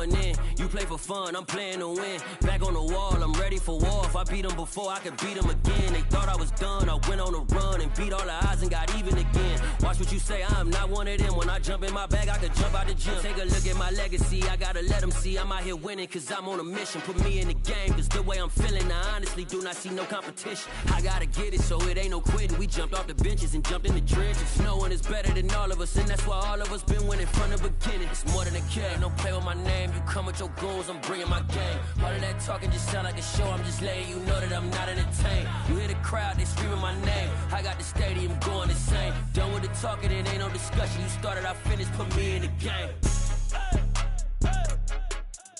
going in. You play for fun, I'm playing to win. Back on the wall, I'm ready for war. If I beat them before, I could beat them again. They thought I was done, I went on a run and beat all the odds and got even again. Watch what you say, I'm not one of them. When I jump in my bag, I could jump out the gym. Take a look at my legacy, I gotta let them see I'm out here winning, cause I'm on a mission. Put me in the game, cause the way I'm feeling, I honestly do not see no competition. I gotta get it, so it ain't no quitting. We jumped off the benches and jumped in the trenches. No one is better than all of us, and that's why all of us been winning from the beginning. It's more than a game, don't play with my name. You come with your goons, I'm bringing my game. All of that talking just sound like a show, I'm just letting you know that I'm not entertained. You hear the crowd, they screaming my name. I got the stadium going insane. Done with the talking, it ain't no discussion. You started, I finished, put me in the game.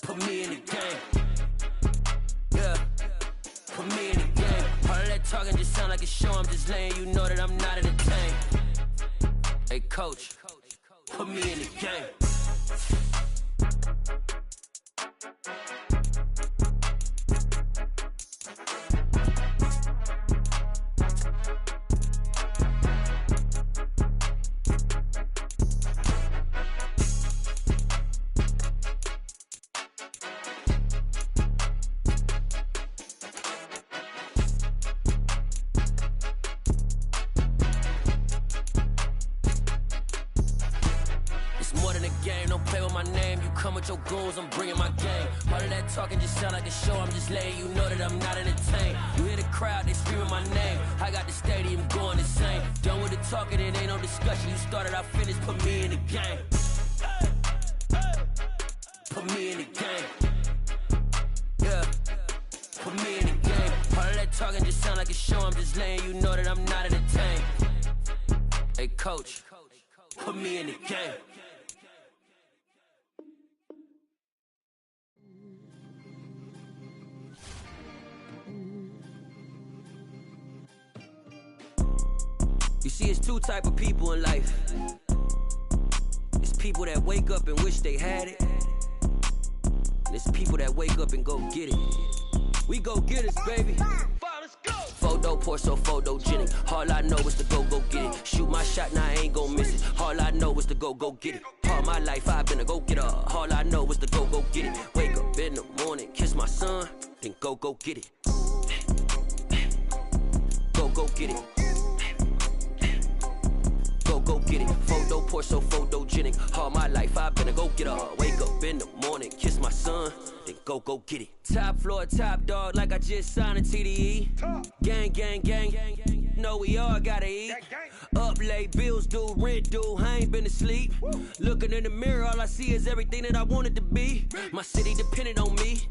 Put me in the game. Yeah, put me in the game. All of that talking just sound like a show, I'm just letting you know that I'm not entertained. Hey coach, put me in the game. Your goons, I'm bringing my game. All of that talking just sound like a show, I'm just letting you know that I'm not entertained. You hear the crowd, they screaming my name. I got the stadium going insane. Done with the talking, it ain't no discussion. You started, I finished, put me in the game. Put me in the game. Yeah, put me in the game. All of that talking just sound like a show, I'm just letting you know that I'm not entertained. Hey coach, put me in the game. You see, it's two type of people in life. It's people that wake up and wish they had it, and it's people that wake up and go get it. We go get it, baby. Let's go. Photo pour so photogenic. All I know is to go get it. Shoot my shot, now I ain't gon' miss it. All I know is to go get it. All my life I've been a go-getter. All I know is to go get it. Wake up in the morning, kiss my son, then go get it. Go get it. Go get it. Photo pour so photogenic. All my life I've been a go-getter. Wake up in the morning, kiss my son, then go get it. Top floor, top dog, like I just signed a TDE. Gang, gang, gang, gang. Know we all gotta eat. Up late, bills due, rent due, I ain't been asleep. Looking in the mirror, all I see is everything that I wanted to be. My city depended on me,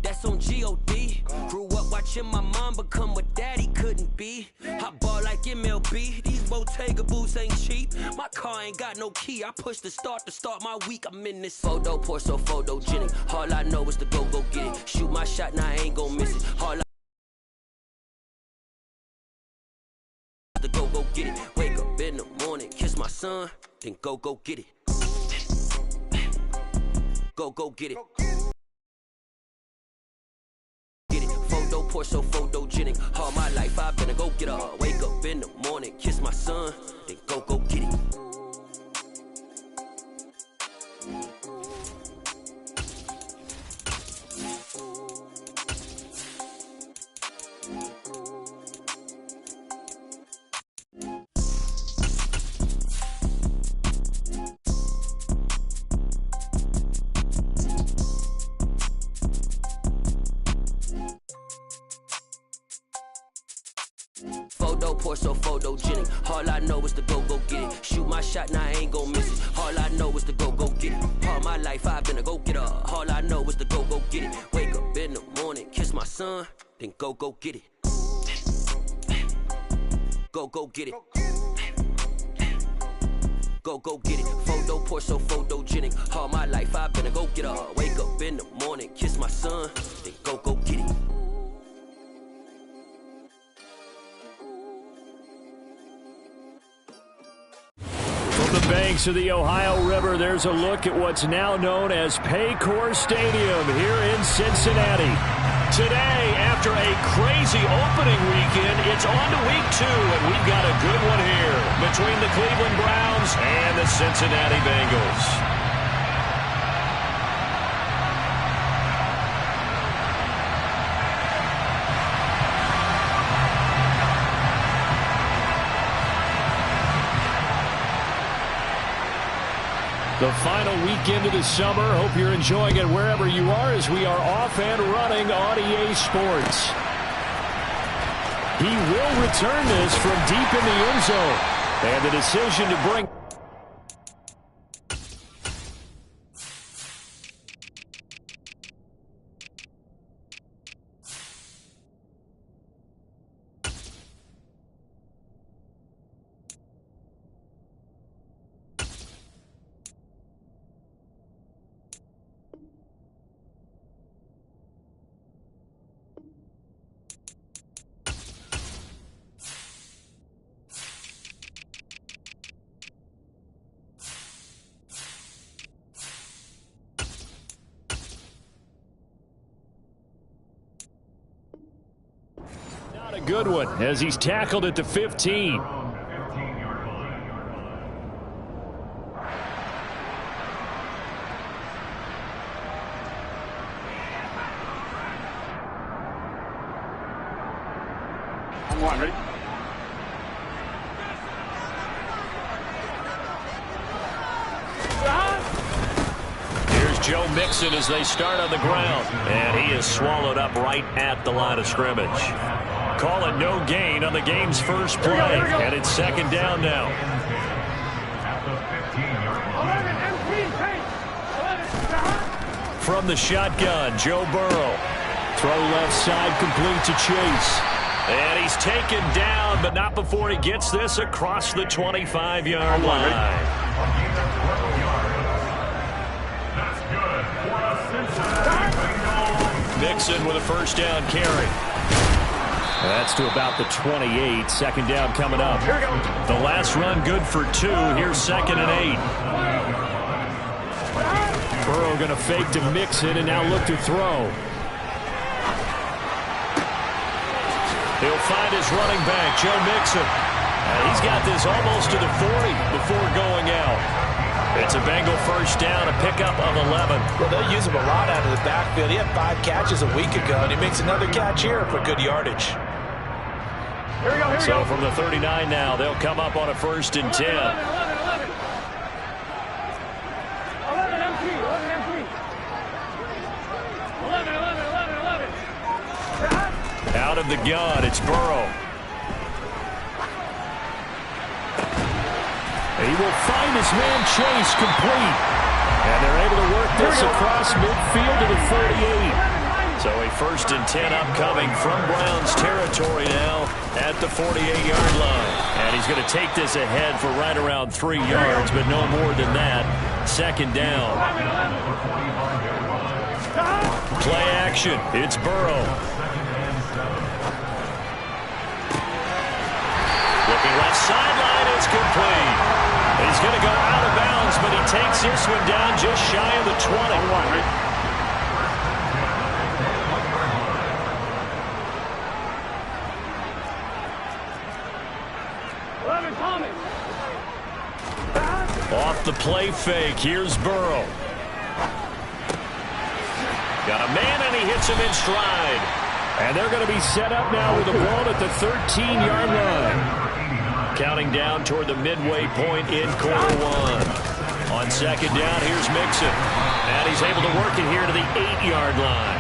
that's on G.O.D. Grew up watching my mom become what daddy couldn't be. I ball like MLB, these Bottega boots ain't cheap. My car ain't got no key, I push the start to start my week. I'm in this photo pour so photogenic. All I know is to go get it. Shoot my shot, now I ain't gon' miss it. All I to go get it. Wake up in the morning, kiss my son, then go get it. Go get it. Get it. Photo pour so photogenic. All my life I've been a go-getter. Wake up in the morning, kiss my son, then go get it. Photo pour so photogenic. All I know is to go get it. Shoot my shot, now I ain't gon' miss it. All I know is to go get it. All my life I've been a go-getter. All I know is to go get it. Wake up in the morning, kiss my son, then go get it. Go get it. Go get it. Photo pour so photogenic. All my life I've been a go-getter. Wake up in the morning, kiss my son, then go get it. From the banks of the Ohio River, there's a look at what's now known as Paycor Stadium here in Cincinnati. Today, after a crazy opening weekend, it's on to week 2, and we've got a good one here between the Cleveland Browns and the Cincinnati Bengals. The final weekend of the summer. Hope you're enjoying it wherever you are as we are off and running on EA Sports. He will return this from deep in the end zone. And the decision to bring... A good one as he's tackled at the 15. Ready? Here's Joe Mixon as they start on the ground. And he is swallowed up right at the line of scrimmage. Call it no gain on the game's first play. And it's second down now. From the shotgun, Joe Burrow. Throw left side, complete to Chase. And he's taken down, but not before he gets this across the 25-yard line. Mixon with a first down carry. That's to about the 28. Second down coming up. Here we go. The last run good for 2. Here's 2nd and 8. Burrow going to fake to Mixon and now look to throw. He'll find his running back, Joe Mixon. He's got this almost to the 40 before going out. It's a Bengal first down, a pickup of 11. Well, they'll use him a lot out of the backfield. He had 5 catches a week ago, and he makes another catch here for good yardage. Here we go, So from the 39 now, they'll come up on a 1st and 10. 11 MT. Out of the gun, it's Burrow. He will find his man Chase complete. And they're able to work this across midfield to the 48. So a 1st and 10 upcoming from Browns territory now at the 48-yard line. And he's going to take this ahead for right around 3 yards, but no more than that. Second down. Play action. It's Burrow. Looking left sideline, it's complete. He's going to go out of bounds, but he takes this one down just shy of the 20. Off the play fake, here's Burrow. Got a man, and he hits him in stride. And they're going to be set up now with the ball at the 13-yard line. Counting down toward the midway point in quarter 1. On second down, here's Mixon. And he's able to work it here to the 8-yard line.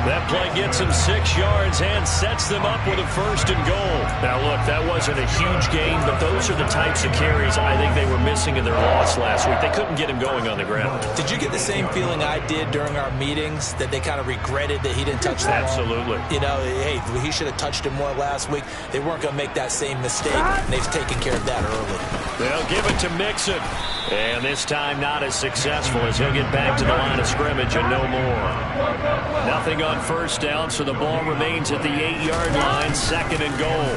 That play gets him 6 yards and sets them up with a 1st and goal. Now, look, that wasn't a huge gain, but those are the types of carries I think they were missing in their loss last week. They couldn't get him going on the ground. Did you get the same feeling I did during our meetings, that they kind of regretted that he didn't touch the ball? Absolutely. You know, hey, he should have touched it more last week. They weren't going to make that same mistake, and they've taken care of that early. They'll give it to Mixon. And this time not as successful as he'll get back to the line of scrimmage and no more. Nothing on first down, so the ball remains at the 8-yard line, 2nd and goal.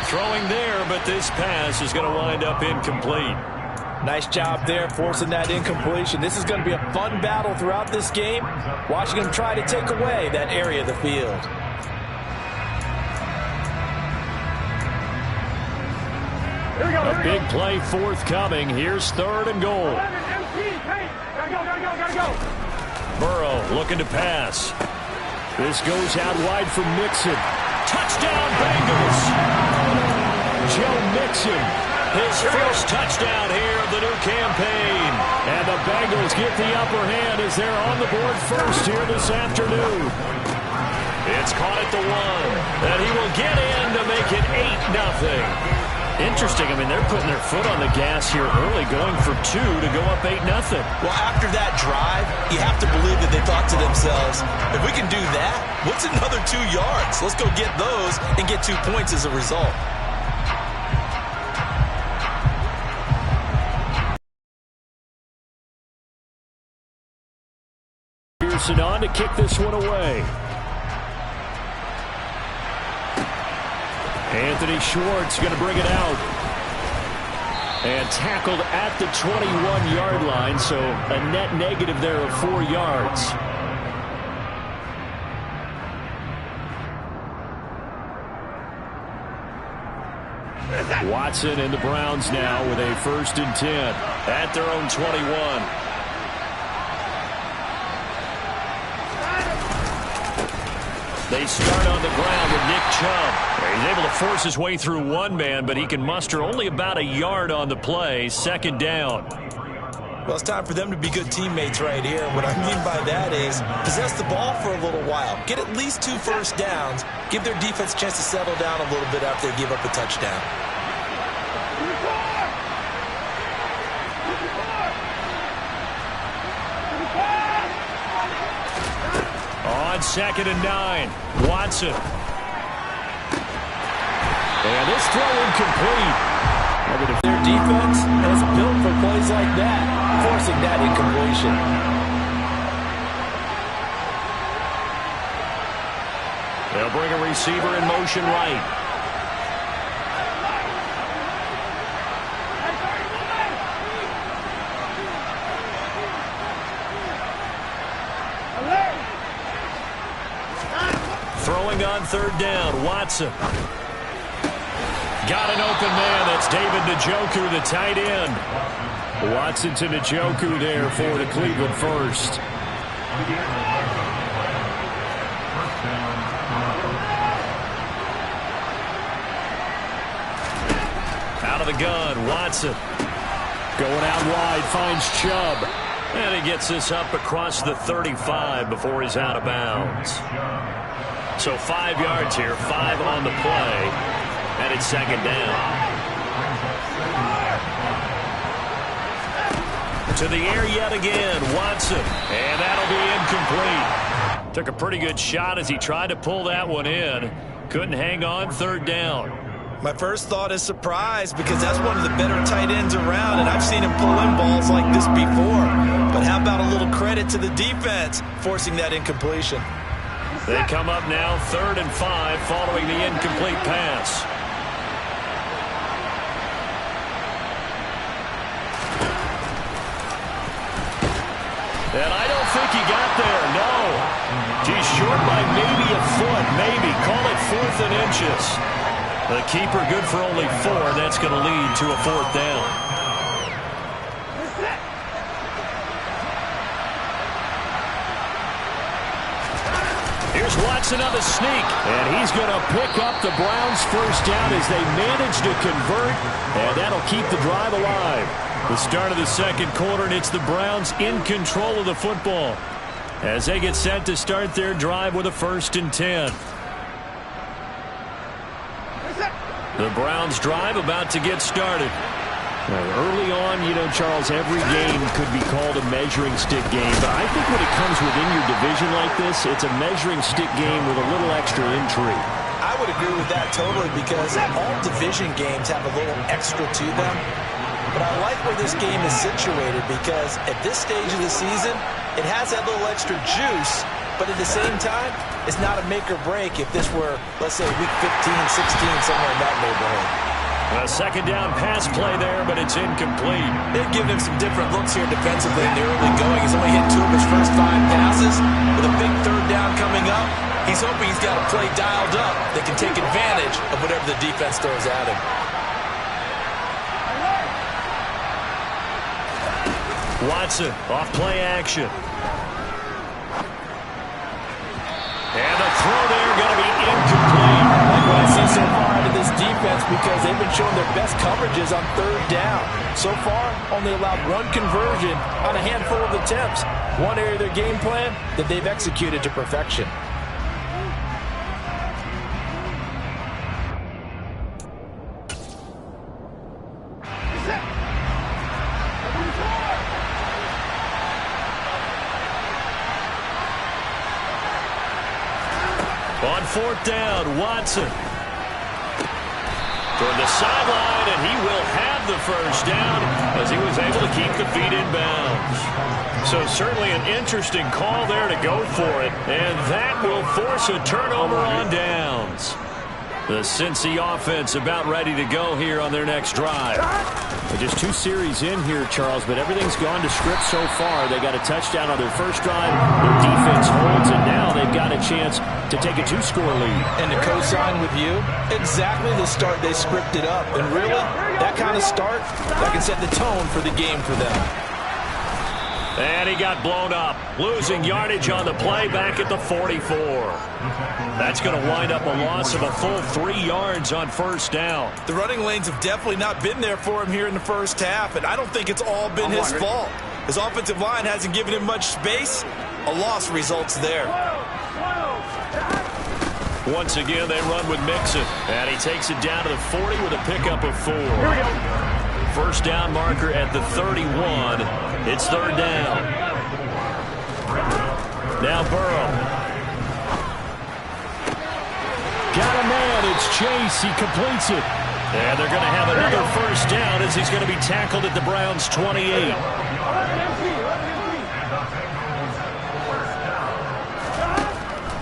Throwing there, but this pass is going to wind up incomplete. Nice job there, forcing that incompletion. This is going to be a fun battle throughout this game, watching him try to take away that area of the field. A big play forthcoming. Here's 3rd and goal. Burrow looking to pass. This goes out wide for Mixon. Touchdown, Bengals! Joe Mixon. His first touchdown here of the new campaign. And the Bengals get the upper hand as they're on the board first here this afternoon. It's caught at the 1. And he will get in to make it 8-0. Interesting. I mean, they're putting their foot on the gas here early, going for 2 to go up 8-0. Well, after that drive, you have to believe that they thought to themselves, if we can do that, what's another 2 yards? Let's go get those and get 2 points as a result. Pearson on to kick this one away. Anthony Schwartz going to bring it out. And tackled at the 21-yard line, so a net negative there of 4 yards. Watson and the Browns now with a 1st and 10 at their own 21. They start on the ground with Nick Chubb. He's able to force his way through one man, but he can muster only about a yard on the play. 2nd down. Well, it's time for them to be good teammates right here. What I mean by that is possess the ball for a little while. Get at least 2 first downs. Give their defense a chance to settle down a little bit after they give up a touchdown. On 2nd and 9, Watson. And this throw incomplete. Their defense is built for plays like that, forcing that incompletion. They'll bring a receiver in motion right. Throwing on 3rd down, Watson. Got an open man. That's David Njoku, the tight end. Watson to Njoku there for the Cleveland 1st. Out of the gun, Watson. Going out wide, finds Chubb. And he gets this up across the 35 before he's out of bounds. So 5 yards here, 5 on the play, and it's 2nd down. To the air yet again, Watson, and that'll be incomplete. Took a pretty good shot as he tried to pull that one in. Couldn't hang on, 3rd down. My first thought is surprise because that's one of the better tight ends around, and I've seen him pull in balls like this before. But how about a little credit to the defense forcing that incompletion? They come up now 3rd and 5 following the incomplete pass. And I don't think he got there, no. He's short by maybe a foot, maybe. Call it 4th and inches. The keeper good for only 4. That's going to lead to a 4th down. Here's Watson on the sneak, and he's going to pick up the Browns' 1st down as they manage to convert, and that'll keep the drive alive. The start of the 2nd quarter, and it's the Browns in control of the football as they get set to start their drive with a 1st and 10. The Browns' drive about to get started. Early on, you know, Charles, every game could be called a measuring stick game. But I think when it comes within your division like this, it's a measuring stick game with a little extra intrigue. I would agree with that totally because all division games have a little extra to them. But I like where this game is situated because at this stage of the season, it has that little extra juice. But at the same time, it's not a make or break if this were, let's say, week 15, 16, somewhere in that neighborhood. A 2nd down pass play there, but it's incomplete. They've given him some different looks here defensively in the early going. He's only hit 2 of his first 5 passes. With a big 3rd down coming up, he's hoping he's got a play dialed up that can take advantage of whatever the defense throws at him. Watson off play action. And the throw there going to be incomplete. Like what I see so far out of this defense because they've been showing their best coverages on third down. So far, only allowed one conversion on a handful of attempts. One area of their game plan that they've executed to perfection. On fourth down, Watson. Toward the sideline, and he will have the first down as he was able to keep the feet in bounds. So certainly an interesting call there to go for it, and that will force a turnover on downs. The Cincy offense about ready to go here on their next drive. Just 2 series in here, Charles, but everything's gone to script so far. They got a touchdown on their first drive. Their defense holds, and now they've got a chance to take a 2-score lead. And to co-sign with you, exactly the start they scripted up. And really, that kind of start, that can set the tone for the game for them. And he got blown up, losing yardage on the play back at the 44. That's going to wind up a loss of a full 3 yards on first down. The running lanes have definitely not been there for him here in the first half, and I don't think it's all been his fault. His offensive line hasn't given him much space. A loss results there. Once again, they run with Mixon, and he takes it down to the 40 with a pickup of 4. First down marker at the 31. It's third down. Now Burrow. Got a man. It's Chase. He completes it. And they're going to have another first down as he's going to be tackled at the Browns' 28.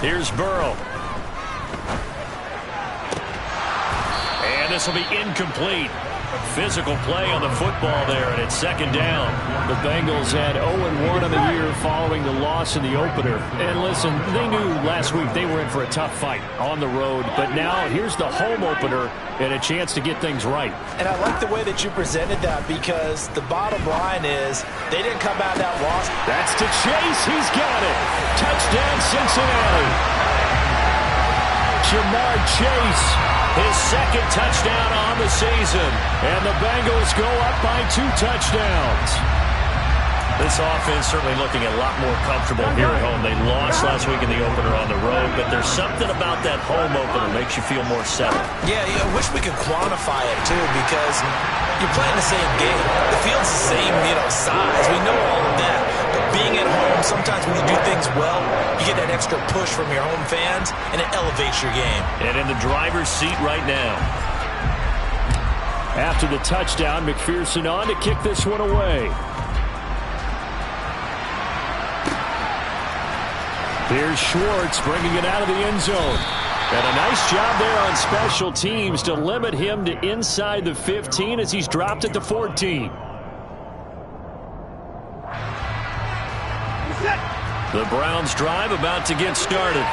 Here's Burrow. And this will be incomplete. Physical play on the football there, and it's second down. The Bengals had 0-1 on the year following the loss in the opener. And listen, they knew last week they were in for a tough fight on the road, but now here's the home opener and a chance to get things right. And I like the way that you presented that because the bottom line is they didn't come out of that loss. That's to Chase. He's got it. Touchdown, Cincinnati. Jamar Chase, his second touchdown on the season. And the Bengals go up by 2 touchdowns. This offense certainly looking a lot more comfortable here at home. They lost last week in the opener on the road, but there's something about that home opener that makes you feel more settled. Yeah, I wish we could quantify it, too, because you're playing the same game. The field's the same, size. We know all of that. But being at home, sometimes when you do things well, you get that extra push from your home fans, and it elevates your game. And in the driver's seat right now. After the touchdown, McPherson on to kick this one away. Here's Schwartz bringing it out of the end zone. And a nice job there on special teams to limit him to inside the 15 as he's dropped at the 14. The Browns drive about to get started.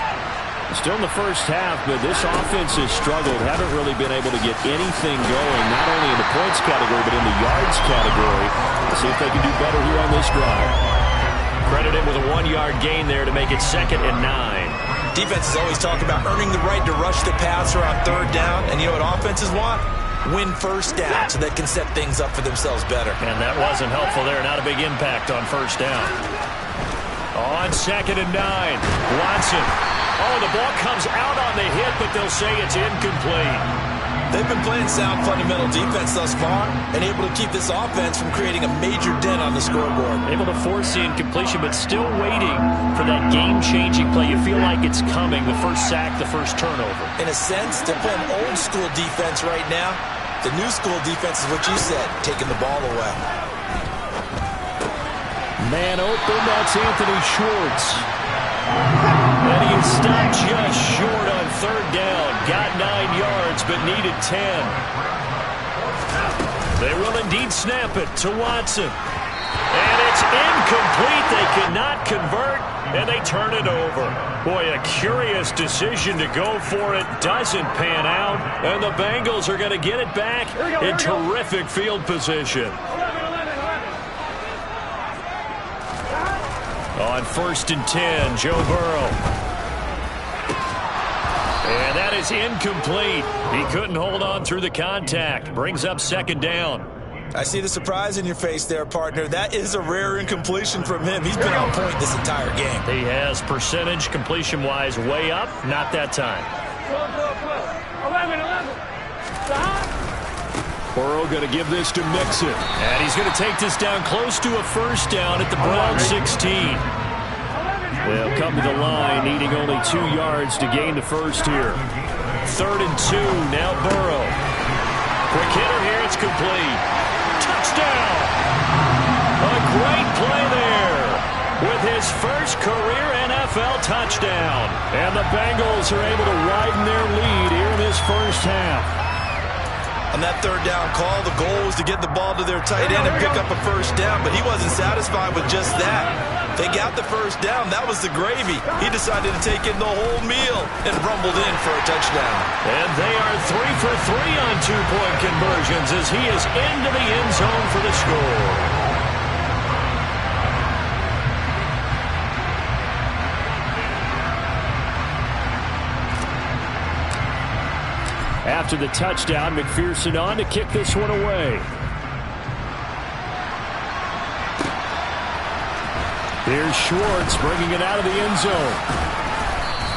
Still in the first half, but this offense has struggled. Haven't really been able to get anything going, not only in the points category, but in the yards category. Let's see if they can do better here on this drive. Credit him with a 1-yard gain there to make it 2nd and 9. Defenses always talk about earning the right to rush the passer on third down. And you know what offenses want? Win first down so they can set things up for themselves better. And that wasn't helpful there. Not a big impact on first down. On 2nd and 9, Watson. Oh, the ball comes out on the hit, but they'll say it's incomplete. They've been playing sound fundamental defense thus far and able to keep this offense from creating a major dent on the scoreboard. Able to force the incompletion, but still waiting for that game-changing play. You feel like it's coming, the first sack, the first turnover. In a sense, they're playing old-school defense right now. The new-school defense is what you said, taking the ball away. Man open, that's Anthony Schwartz. And he is stopped just short on third down. Got 9 yards, but needed 10. They will indeed snap it to Watson. And it's incomplete. They cannot convert, and they turn it over. Boy, a curious decision to go for it. Doesn't pan out, and the Bengals are going to get it back in terrific field position. On 1st and 10, Joe Burrow. And that is incomplete. He couldn't hold on through the contact. Brings up second down. I see the surprise in your face there, partner. That is a rare incompletion from him. He's been on point this entire game. He has percentage completion-wise way up. Not that time. 11. Burrow going to give this to Mixon. And he's going to take this down close to a first down at the Browns 16. They'll come to the line, needing only 2 yards to gain the first here. 3rd and 2, now Burrow. Quick hitter here, it's complete. Touchdown! A great play there with his first career NFL touchdown. And the Bengals are able to widen their lead here in this first half. On that 3rd down call, the goal was to get the ball to their tight end and pick up a first down, but he wasn't satisfied with just that. They got the first down. That was the gravy. He decided to take in the whole meal and rumbled in for a touchdown. And they are 3 for 3 on 2-point conversions as he is into the end zone for the score. After the touchdown, McPherson on to kick this one away. Here's Schwartz bringing it out of the end zone.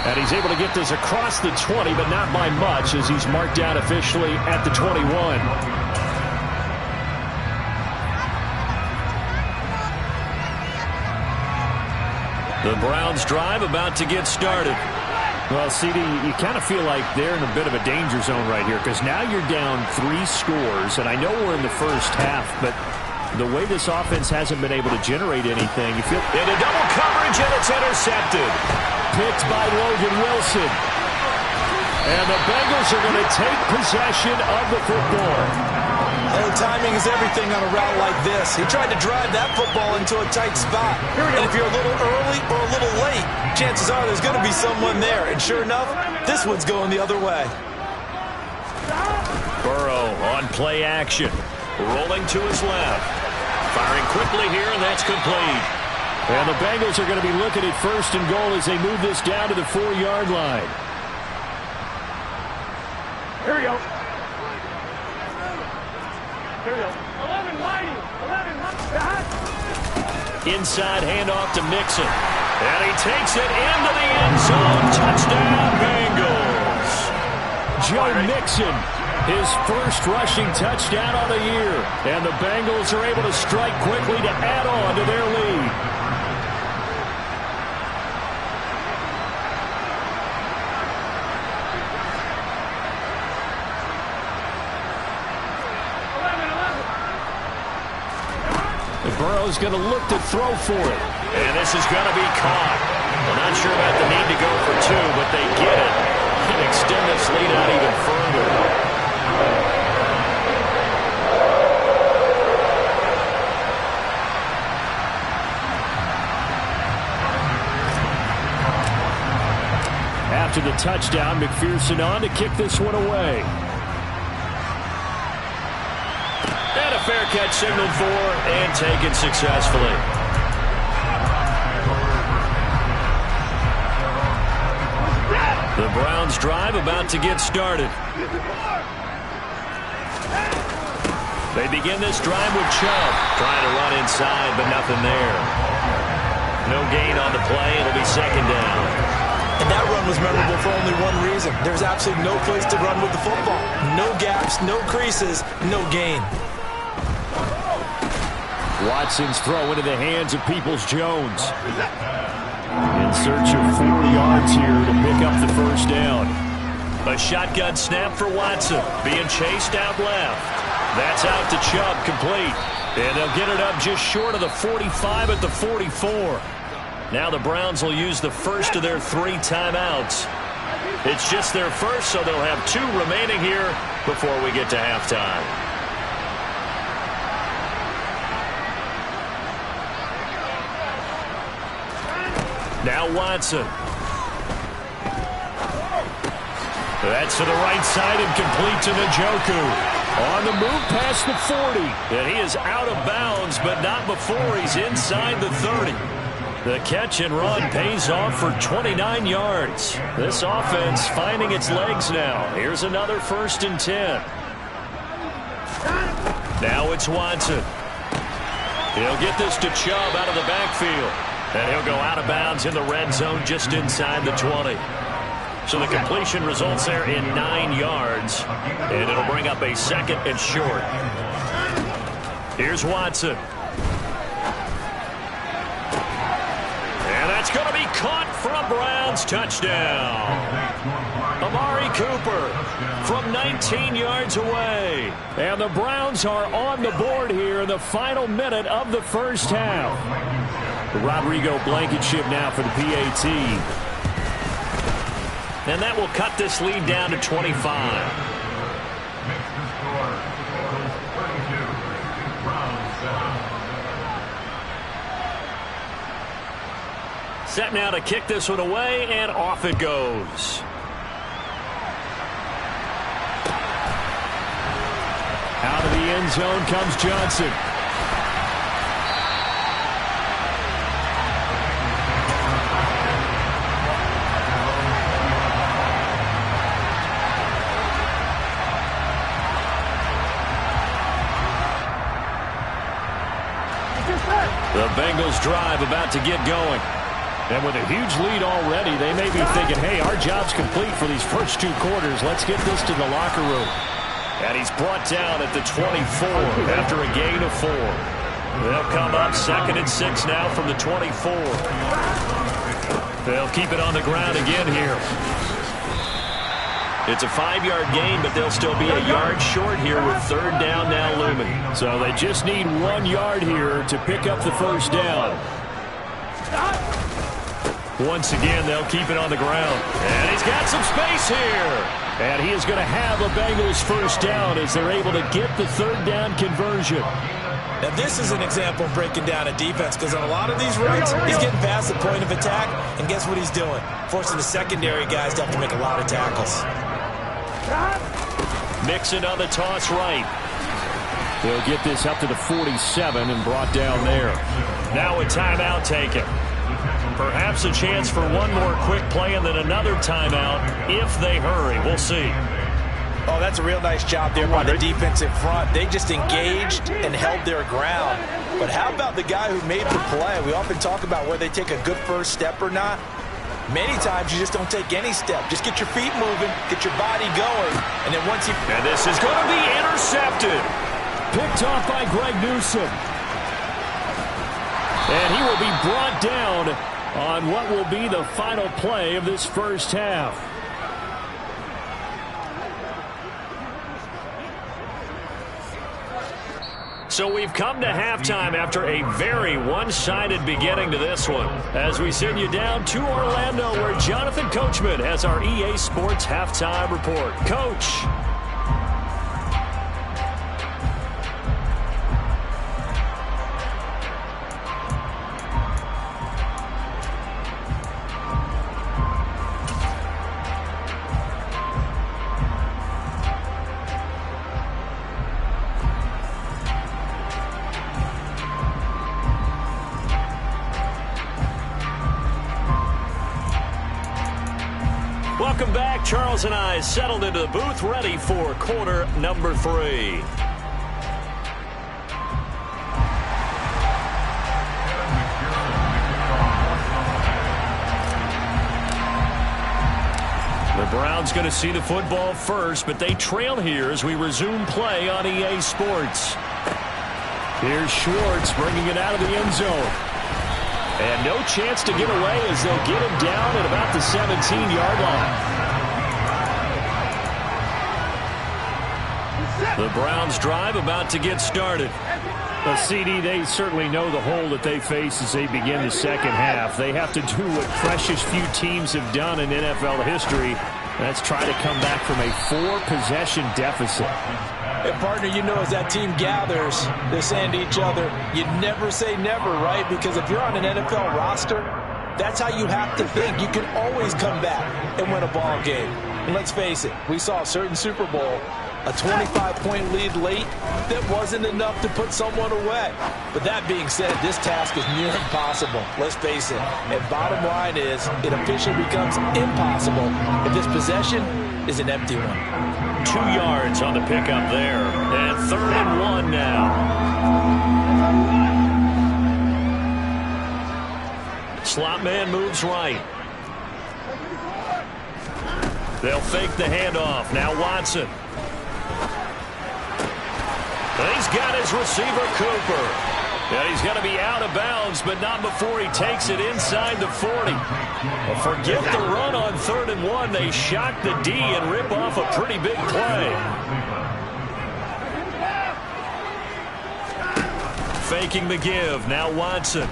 And he's able to get this across the 20, but not by much as he's marked down officially at the 21. The Browns drive about to get started. Well, CD, you kind of feel like they're in a bit of a danger zone right here because now you're down 3 scores, and I know we're in the first half, but the way this offense hasn't been able to generate anything, you feel into double coverage, and it's intercepted. Picked by Logan Wilson. And the Bengals are going to take possession of the football. Oh, timing is everything on a route like this. He tried to drive that football into a tight spot. And if you're a little early or a little late, chances are there's going to be someone there. And sure enough, this one's going the other way. Burrow on play action. Rolling to his left. Firing quickly here, and that's complete. And the Bengals are going to be looking at 1st and goal as they move this down to the 4-yard line. Here we go. Here we go. 11 lighting. 11 Inside handoff to Mixon. And he takes it into the end zone. Touchdown, Bengals. Joe Mixon, his first rushing touchdown of the year. And the Bengals are able to strike quickly to add on to their lead. Burrow's going to look to throw for it. And this is going to be caught. We're not sure about the need to go for 2, but they get it. And extend this lead out even further. After the touchdown, McPherson on to kick this one away. And a fair catch signaled for and taken successfully. The Browns drive about to get started. They begin this drive with Chubb. Trying to run inside, but nothing there. No gain on the play. It'll be 2nd down. And that run was memorable for only one reason. There's absolutely no place to run with the football. No gaps, no creases, no gain. Watson's throw into the hands of Peoples-Jones. In search of 4 yards here to pick up the first down. A shotgun snap for Watson. Being chased out left. That's out to Chubb, complete. And they'll get it up just short of the 45 at the 44. Now the Browns will use the first of their 3 timeouts. It's just their first, so they'll have 2 remaining here before we get to halftime. Now Watson. That's to the right side and complete to Njoku. On the move past the 40. And he is out of bounds, but not before he's inside the 30. The catch and run pays off for 29 yards. This offense finding its legs now. Here's another 1st and 10. Now it's Watson. He'll get this to Chubb out of the backfield. And he'll go out of bounds in the red zone just inside the 20. So the completion results there in 9 yards. And it'll bring up a 2nd and short. Here's Watson. And that's going to be caught for a Browns touchdown. Amari Cooper from 19 yards away. And the Browns are on the board here in the final minute of the first half. Rodrigo Blankenship now for the PAT. And that will cut this lead down to 25. Set now to kick this one away, and off it goes. Out of the end zone comes Johnson. The Bengals drive about to get going. And with a huge lead already, they may be thinking, hey, our job's complete for these first 2 quarters. Let's get this to the locker room. And he's brought down at the 24 after a gain of 4. They'll come up 2nd and 6 now from the 24. They'll keep it on the ground again here. It's a 5-yard gain, but they'll still be a yard short here with 3rd down now looming. So they just need 1 yard here to pick up the first down. Once again, they'll keep it on the ground. And he's got some space here. And he is going to have a Bengals first down as they're able to get the 3rd down conversion. Now, this is an example of breaking down a defense because on a lot of these runs, he's getting past the point of attack. And guess what he's doing? Forcing the secondary guys to have to make a lot of tackles. Mixon on the toss right. They'll get this up to the 47 and brought down there. Now a timeout taken. Perhaps a chance for one more quick play and then another timeout if they hurry. We'll see. Oh, that's a real nice job there by the defense in front. They just engaged and held their ground. But how about the guy who made the play? We often talk about whether they take a good first step or not. Many times you just don't take any step. Just get your feet moving, get your body going, and then once you... And this is going to be intercepted. Picked off by Greg Newsome. And he will be brought down on what will be the final play of this first half. So we've come to halftime after a very one-sided beginning to this one. As we send you down to Orlando, where Jonathan Coachman has our EA Sports halftime report. Coach. Welcome back. Charles and I settled into the booth, ready for quarter number 3. The Browns going to see the football first, but they trail here as we resume play on EA Sports. Here's Schwartz bringing it out of the end zone. And no chance to get away as they'll get him down at about the 17-yard line. The Browns drive about to get started. Well, CD, they certainly know the hole that they face as they begin the second half. They have to do what precious few teams have done in NFL history. That's try to come back from a 4-possession deficit. And, partner, you know, as that team gathers, they're saying to each other, you never say never, right? Because if you're on an NFL roster, that's how you have to think. You can always come back and win a ball game. And let's face it, we saw a certain Super Bowl A 25-point lead late that wasn't enough to put someone away. But that being said, this task is near impossible. Let's face it. And bottom line is, it officially becomes impossible if this possession is an empty one. 2 yards on the pickup there. And 3rd and 1 now. Slot man moves right. They'll fake the handoff. Now Watson. He's got his receiver, Cooper. And he's going to be out of bounds, but not before he takes it inside the 40. Well, forget the run on 3rd and 1. They shock the D and rip off a pretty big play. Faking the give. Now Watson.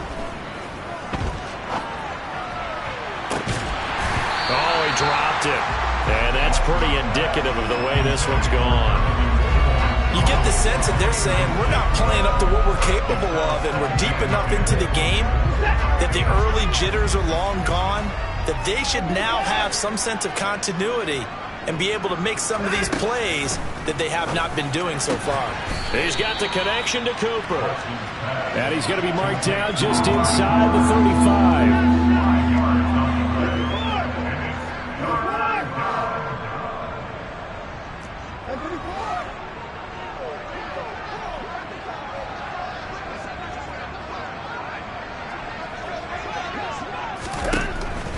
Oh, he dropped it. And that's pretty indicative of the way this one's gone. You get the sense that they're saying we're not playing up to what we're capable of, and we're deep enough into the game that the early jitters are long gone, that they should now have some sense of continuity and be able to make some of these plays that they have not been doing so far. He's got the connection to Cooper. And he's going to be marked down just inside the 35.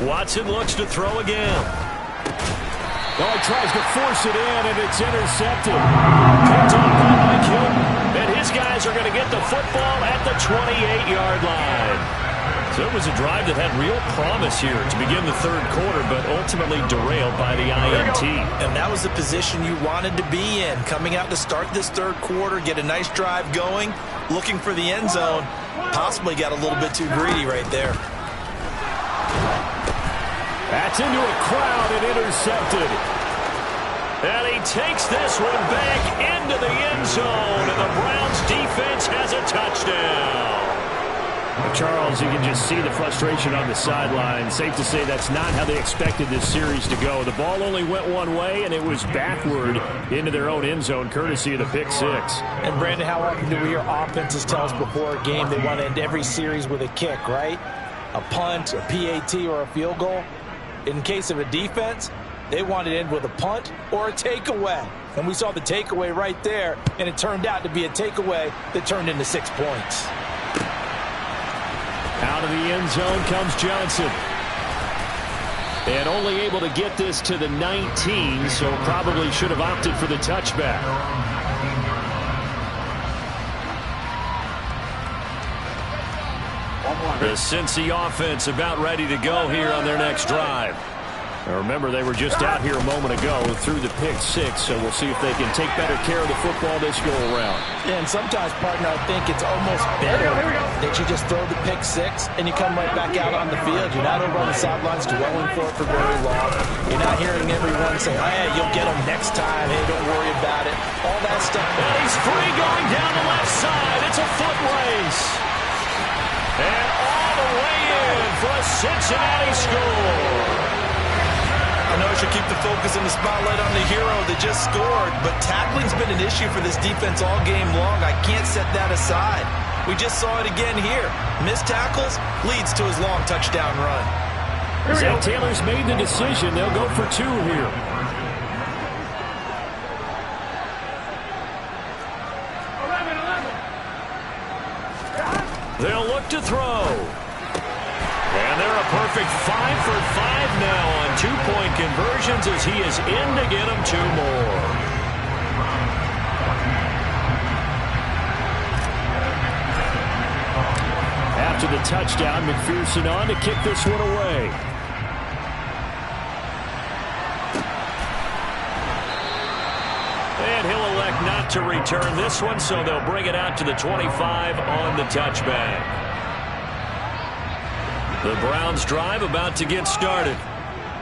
Watson looks to throw again. Oh, he tries to force it in, and it's intercepted. Picked up by Mike Hilton. And his guys are going to get the football at the 28-yard line. So it was a drive that had real promise here to begin the 3rd quarter, but ultimately derailed by the INT. And that was the position you wanted to be in. Coming out to start this 3rd quarter, get a nice drive going, looking for the end zone. Possibly got a little bit too greedy right there. That's into a crowd and intercepted. And he takes this one back into the end zone, and the Browns defense has a touchdown. Charles, you can just see the frustration on the sideline. Safe to say that's not how they expected this series to go. The ball only went one way, and it was backward into their own end zone, courtesy of the pick 6. And, Brandon, how often do we hear offenses tell us before a game they want to end every series with a kick, right? A punt, a PAT, or a field goal? In case of a defense, they wanted to end with a punt or a takeaway. And we saw the takeaway right there, and it turned out to be a takeaway that turned into 6 points. Out of the end zone comes Johnson. And only able to get this to the 19, so probably should have opted for the touchback. The Cincy offense about ready to go here on their next drive. Now remember, they were just out here a moment ago through the pick 6, so we'll see if they can take better care of the football this go-around. Yeah, and sometimes, partner, I think it's almost better that you just throw the pick 6 and you come right back out on the field. You're not over on the sidelines dwelling for it for very long. You're not hearing everyone say, hey, you'll get them next time. Hey, don't worry about it. All that stuff. And he's free going down the left side. It's a foot race. And all the way in for a Cincinnati score. I know I should keep the focus and the spotlight on the hero that just scored, but tackling's been an issue for this defense all game long. I can't set that aside. We just saw it again here. Missed tackles leads to his long touchdown run. Zach Taylor's made the decision. They'll go for 2 here. They'll look to throw. And they're a perfect 5 for 5 now on 2-point conversions as he is in to get them 2 more. After the touchdown, McPherson on to kick this one away. And he'll elect not to return this one, so they'll bring it out to the 25 on the touchback. The Browns drive about to get started.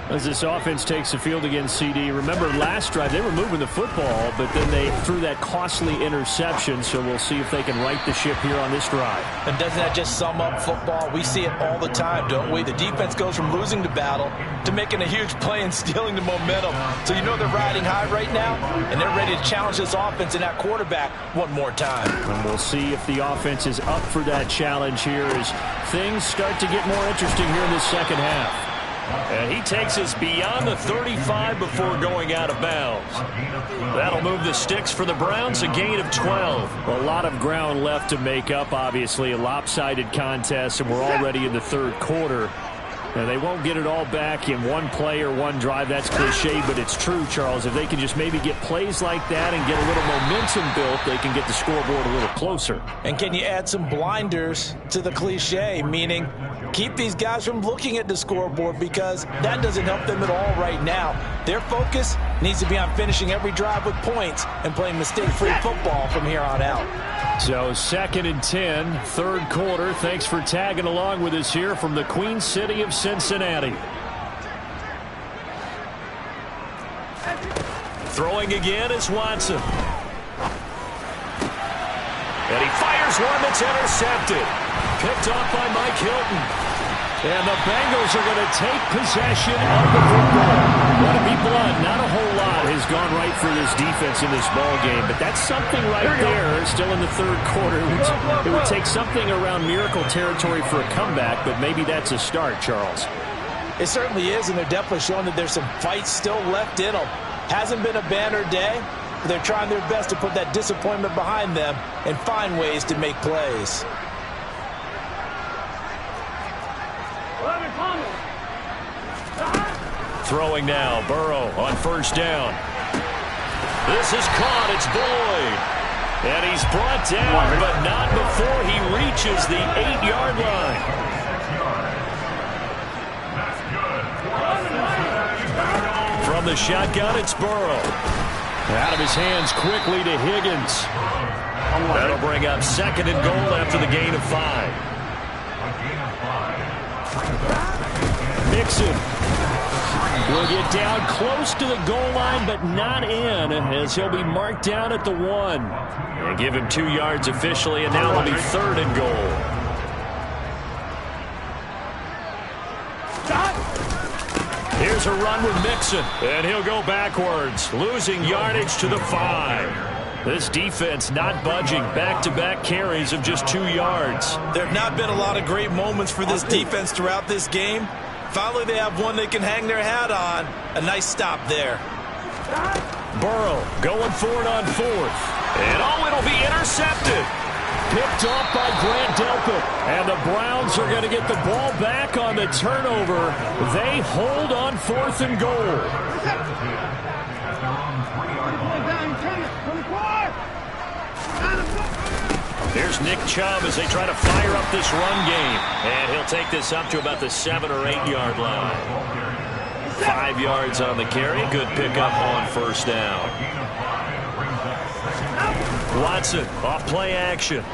As this offense takes the field against CD, remember last drive they were moving the football, but then they threw that costly interception, so we'll see if they can right the ship here on this drive. And doesn't that just sum up football? We see it all the time, don't we? The defense goes from losing the battle to making a huge play and stealing the momentum. So you know they're riding high right now, and they're ready to challenge this offense and that quarterback one more time. And we'll see if the offense is up for that challenge here as things start to get more interesting here in this second half. And he takes us beyond the 35 before going out of bounds. That'll move the sticks for the Browns, a gain of 12. A lot of ground left to make up, obviously. A lopsided contest, and we're already in the third quarter. And they won't get it all back in one play or one drive. That's cliche, but it's true, Charles. If they can just maybe get plays like that and get a little momentum built, they can get the scoreboard a little closer. And can you add some blinders to the cliche, meaning keep these guys from looking at the scoreboard, because that doesn't help them at all right now. Their focus needs to be on finishing every drive with points and playing mistake-free football from here on out. So 2nd and 10, third quarter. Thanks for tagging along with us here from the Queen City of Cincinnati. Throwing again is Watson. And he fires one that's intercepted. Picked off by Mike Hilton. And the Bengals are going to take possession of the football. Want to be blunt, not a whole lot has gone right for this defense in this ball game, but that's something right there. Still in the third quarter. It would take something around miracle territory for a comeback, but maybe that's a start, Charles. It certainly is, and they're definitely showing that there's some fight still left in them. Hasn't been a banner day, but they're trying their best to put that disappointment behind them and find ways to make plays. Throwing now, Burrow on first down. This is caught, it's Boyd. And he's brought down, but not before he reaches the 8-yard line. From the shotgun, it's Burrow. Out of his hands quickly to Higgins. That'll bring up 2nd and goal after the gain of 5. Mixon will get down close to the goal line, but not in, as he'll be marked down at the 1. And give him 2 yards officially, and now it'll be 3rd and goal. Here's a run with Mixon, and he'll go backwards, losing yardage to the 5. This defense not budging. Back-to-back carries of just 2 yards. There have not been a lot of great moments for this defense throughout this game. Finally, they have one they can hang their hat on. A nice stop there. Burrow going for it on 4th. And it'll be intercepted. Picked off by Grant Delpit. And the Browns are going to get the ball back on the turnover. They hold on 4th and goal. Here's Nick Chubb as they try to fire up this run game. And he'll take this up to about the 7 or 8 yard line. 5 yards on the carry. Good pickup on first down. Watson off play action.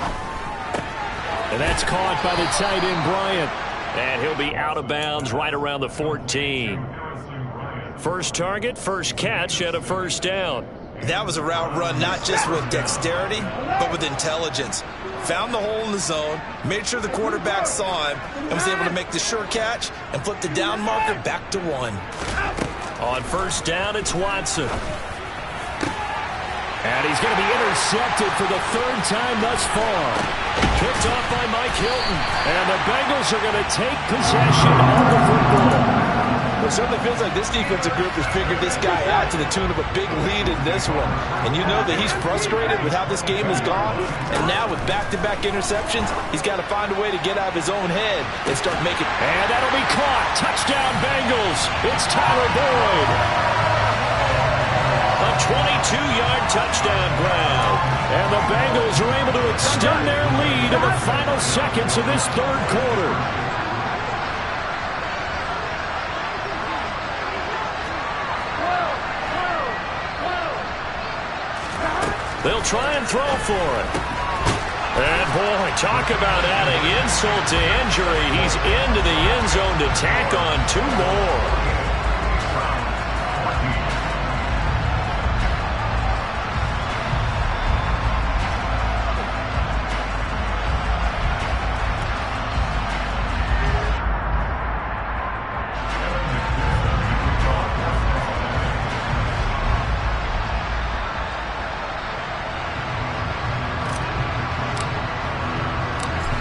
And that's caught by the tight end Bryant. And he'll be out of bounds right around the 14. First target, first catch at a first down. That was a route run not just with dexterity, but with intelligence. Found the hole in the zone, made sure the quarterback saw him, and was able to make the sure catch and flip the down marker back to 1. On first down, it's Watson. And he's going to be intercepted for the 3rd time thus far. Picked off by Mike Hilton. And the Bengals are going to take possession of the football. It certainly feels like this defensive group has figured this guy out to the tune of a big lead in this one. And you know that he's frustrated with how this game has gone. And now with back-to-back interceptions, he's got to find a way to get out of his own head and start making... And that'll be caught. Touchdown, Bengals. It's Tyler Boyd. A 22-yard touchdown grab. And the Bengals are able to extend their lead in the final seconds of this 3rd quarter. They'll try and throw for it. And boy, talk about adding insult to injury. He's into the end zone to tack on 2 more.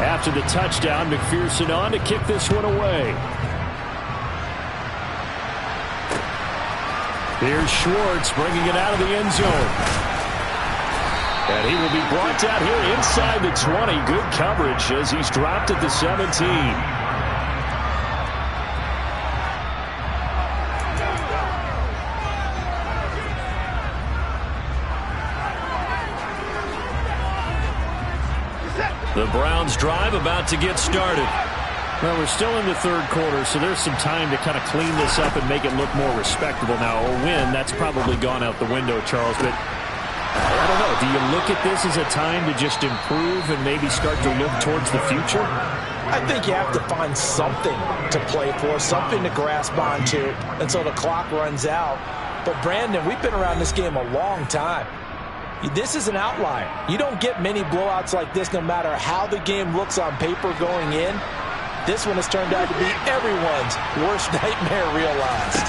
After the touchdown, McPherson on to kick this one away. Here's Schwartz bringing it out of the end zone. And he will be brought down here inside the 20. Good coverage as he's dropped at the 17. The Browns drive about to get started. Well, we're still in the third quarter, so there's some time to kind of clean this up and make it look more respectable. Now, a win, that's probably gone out the window, Charles, but I don't know. Do you look at this as a time to just improve and maybe start to look towards the future? I think you have to find something to play for, something to grasp onto until the clock runs out. But, Brandon, we've been around this game a long time. This is an outlier. You don't get many blowouts like this no matter how the game looks on paper going in. This one has turned out to be everyone's worst nightmare realized.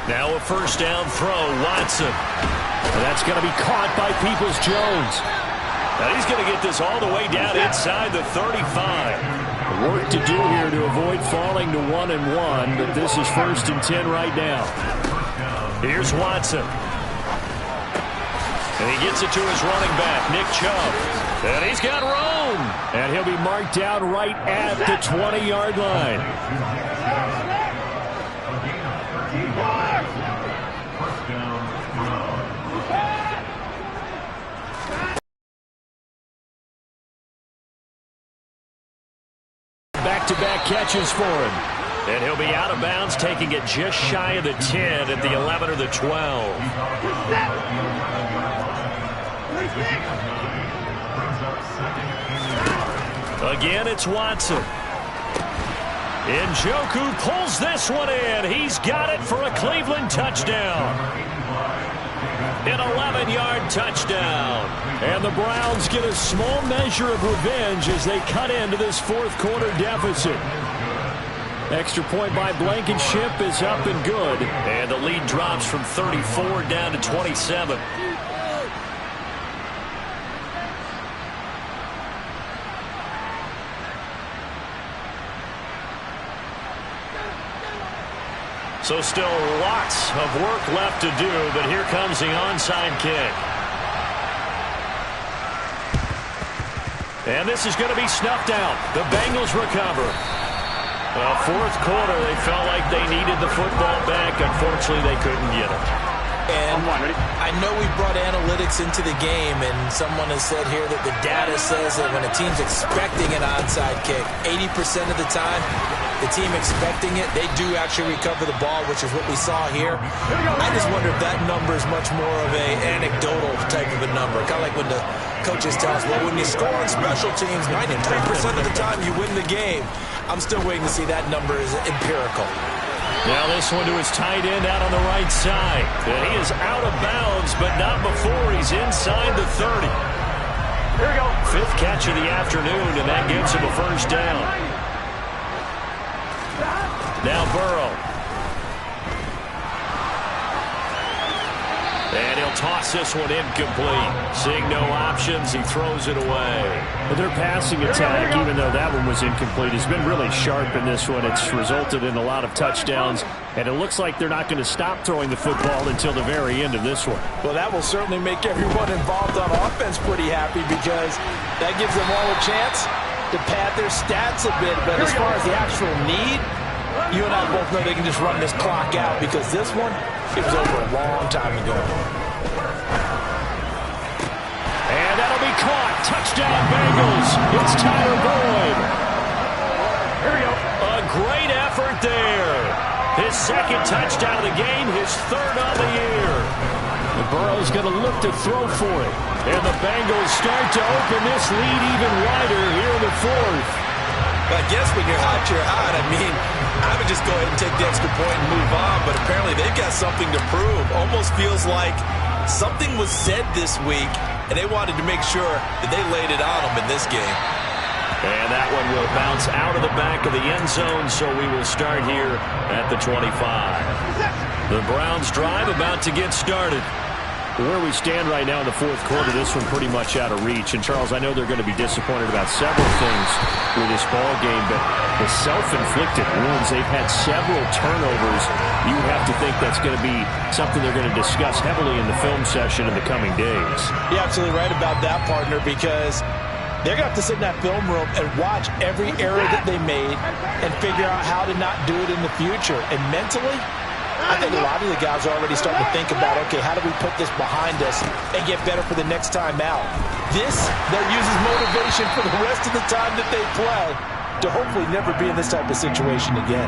Now a first down throw, Watson. And that's going to be caught by Peoples-Jones. Now he's going to get this all the way down inside the 35. Work to do here to avoid falling to 1-1, but this is 1st and 10 right now. Here's Watson. And he gets it to his running back, Nick Chubb. And he's got room. And he'll be marked down right at the 20-yard line. Back-to-back catches for him. And he'll be out of bounds, taking it just shy of the 10 at the 11 or the 12. Again, it's Watson. Njoku pulls this one in. He's got it for a Cleveland touchdown. An 11-yard touchdown. And the Browns get a small measure of revenge as they cut into this fourth quarter deficit. Extra point by Blankenship is up and good. And the lead drops from 34 down to 27. So still lots of work left to do, but here comes the onside kick. And this is going to be snuffed out. The Bengals recover. Fourth quarter, they felt like they needed the football back. Unfortunately, they couldn't get it. And I know we brought analytics into the game, and someone has said here that the data says that when a team's expecting an onside kick, 80% of the time, the team expecting it, they do actually recover the ball, which is what we saw here. I just wonder if that number is much more of a anecdotal type of a number. Kind of like when the coaches tell us, well, when you score on special teams, 93% of the time you win the game. I'm still waiting to see that number is empirical. Now this one to his tight end out on the right side. And he is out of bounds, but not before he's inside the 30. Here we go. 5th catch of the afternoon, and that gives him a first down. Now Burrow. And he'll toss this one incomplete. Seeing no options, he throws it away. But their passing attack, even though that one was incomplete, has been really sharp in this one. It's resulted in a lot of touchdowns, and it looks like they're not going to stop throwing the football until the very end of this one. Well, that will certainly make everyone involved on offense pretty happy, because that gives them all a chance to pad their stats a bit. But as far as the actual need, you and I both know they can just run this clock out, because this one, it was over a long time ago. And that'll be caught. Touchdown, Bengals. It's Tyler Boyd. Here we go. A great effort there. His 2nd touchdown of the game, his 3rd on the year. The Burrow's going to look to throw for it. And the Bengals start to open this lead even wider here in the 4th. I guess when you're hot, you're hot. I mean, I would just go ahead and take the extra point and move on, but apparently they've got something to prove. Almost feels like something was said this week, and they wanted to make sure that they laid it on them in this game. And that one will bounce out of the back of the end zone, so we will start here at the 25. The Browns drive about to get started. Where we stand right now in the fourth quarter, this one pretty much out of reach. And, Charles, I know they're going to be disappointed about several things with this ball game, but the self-inflicted wounds, they've had several turnovers. You would have to think that's going to be something they're going to discuss heavily in the film session in the coming days. You're absolutely right about that, partner, because they're going to have to sit in that film room and watch every error that they made and figure out how to not do it in the future. And mentally, I think a lot of the guys are already starting to think about, okay, how do we put this behind us and get better for the next time out? This, they'll use as motivation for the rest of the time that they play to hopefully never be in this type of situation again.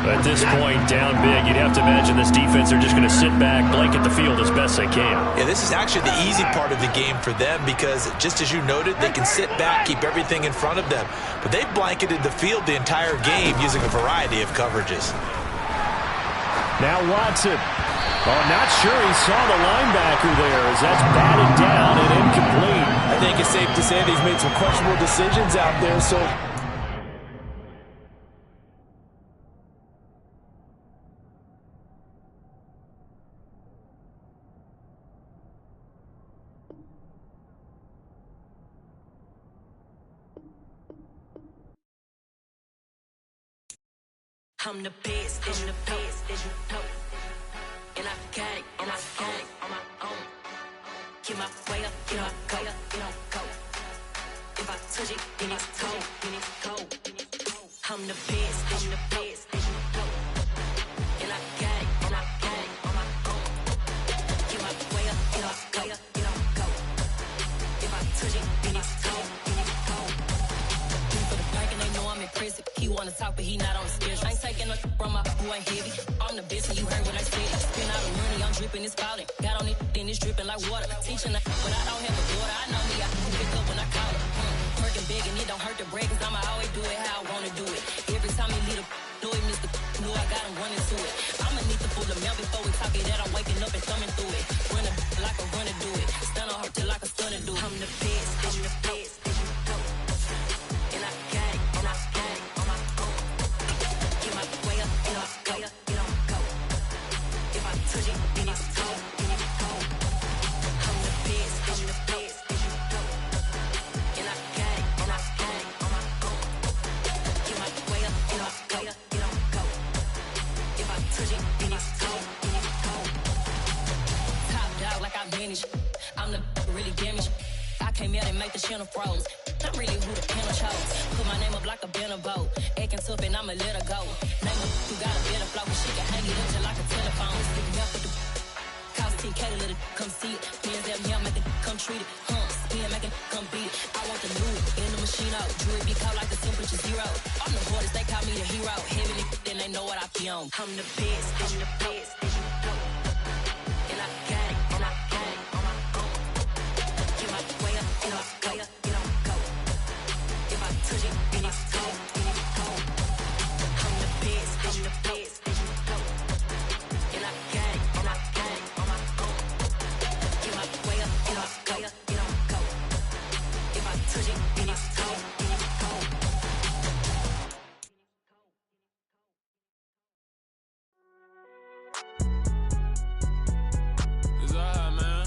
But at this point, down big, you'd have to imagine this defense are just going to sit back, blanket the field as best they can. Yeah, this is actually the easy part of the game for them because, just as you noted, they can sit back, keep everything in front of them. But they've blanketed the field the entire game using a variety of coverages. Now Watson. Oh, not sure he saw the linebacker there as that's batted down and incomplete. I think it's safe to say that he's made some questionable decisions out there, so... I'm the best, and the best, as you know. And I got it, and I got it on my own. Get my way up, get my go, get on go. If I touch it, then it's cold, then it's cold. I'm the best, and the best, as you know. And I got it, and I got it on my own. Get my way up, get my go, get on go. If I touch it, then it's cold, then it's cold. For the bank and they know I'm impressive. He wanna talk, but he not on the schedule. I ain't taking no from my boy heavy. I'm the best, and you heard what I said. Spend all the money, I'm dripping, it's falling. Got on it, then it's dripping like water. Teaching that, but I don't have a daughter. I know me, I can pick up when I call her. Working big, and it don't hurt to break, cause I'ma always do it how I wanna do it. Every time he lead a know it, Mr. Know I got him running to it. I'ma need to pull the mail before we talk it that I'm waking up and thumbing through it. Running like a runner do it. Stun on her till like a stunner do it. I'm the best, I'm the best. And I got it, and I got it on my own. Get my way up, get my go, get on go. If I touch it, then it's cold, then it's cold. I'm the best, I'm the best. And I got it, and I got it on my own. Get my way up, get my go, get on go. If I touch it, then it's cold, then it's cold. Top dog like I manage. I'm the really damaged. I came out and make the channel froze. I'm really who the panel chose. Put my name up like a banner boat. Acting tough and I'ma let her go. Name her who got a better flow. She can hang it up just like a telephone. Stick me up with the cost 10K to let it come see it. Hands down here, make it come treat it. Spin, make it come beat it. I want the new in the machine out. Jewelry be caught like the temperature zero. I'm the hardest, they call me the hero. Heavy then they know what I be on. I'm the best, I'm the best. And I got it, and I got it on my own. Get my way up, get my go, get on go. If I touch it, then it's cold, then it's cold. I'm the best, I'm the best. And I got it, and I got it on my own. Get my way up, get my go, get on go. If I touch it, then it's cold, then it's cold. It's all hot, man.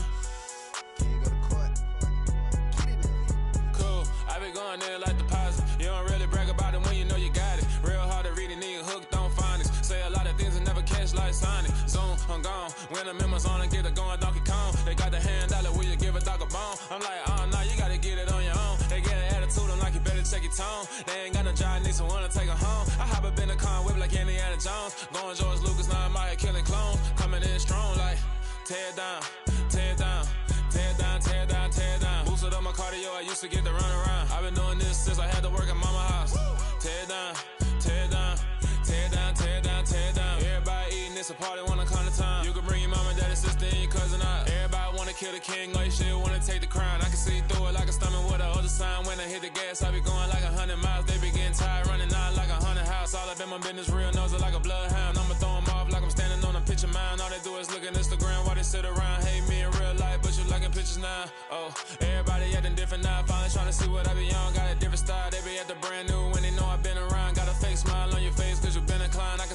Cool. I be going there like deposit. You don't really brag about it when you know you got it. Real hard to read a nigga hooked, don't find it. Say a lot of things and never catch like Sonic. Zoom, I'm gone. When I'm in my zone and get it going, Donkey Kong. They got the hand dollar, will you give a dog a bone? I'm like, oh, no, you gotta get it on your own. They get an attitude, I'm like, you better check your tone. They ain't got no job, need someone to take her home. I hop up in the car, whip like Indiana Jones. Going George Lucas, now I'm out here killing clones. Coming in strong like, tear down, tear down. Tear down, tear down, tear down. Boosted up my cardio, I used to get to run around. I've been doing this since I had to work at mama house. Tear down, tear down, tear down, tear down, tear down. Everybody eating, it's a party, wanna come to time. You can bring your mama, daddy, sister, and your cousin out. Everybody wanna kill the king, like shit, wanna take the crown. I can see through it like a stomach with a other sign. When I hit the gas, I be going like 100 miles. They be getting tired, running out like 100 house. All up in my business, real nose it like a bloodhound. I'ma throw 'em off like I'm standing on a picture mound. All they do is look at Instagram while they sit around. Hate me in real life, but you liking pictures now. Oh, everybody acting different now. Finally trying to see what I be on. Got a different style, they be at the brand new when they know I've been around. Got a fake smile on your face cause you been inclined. I can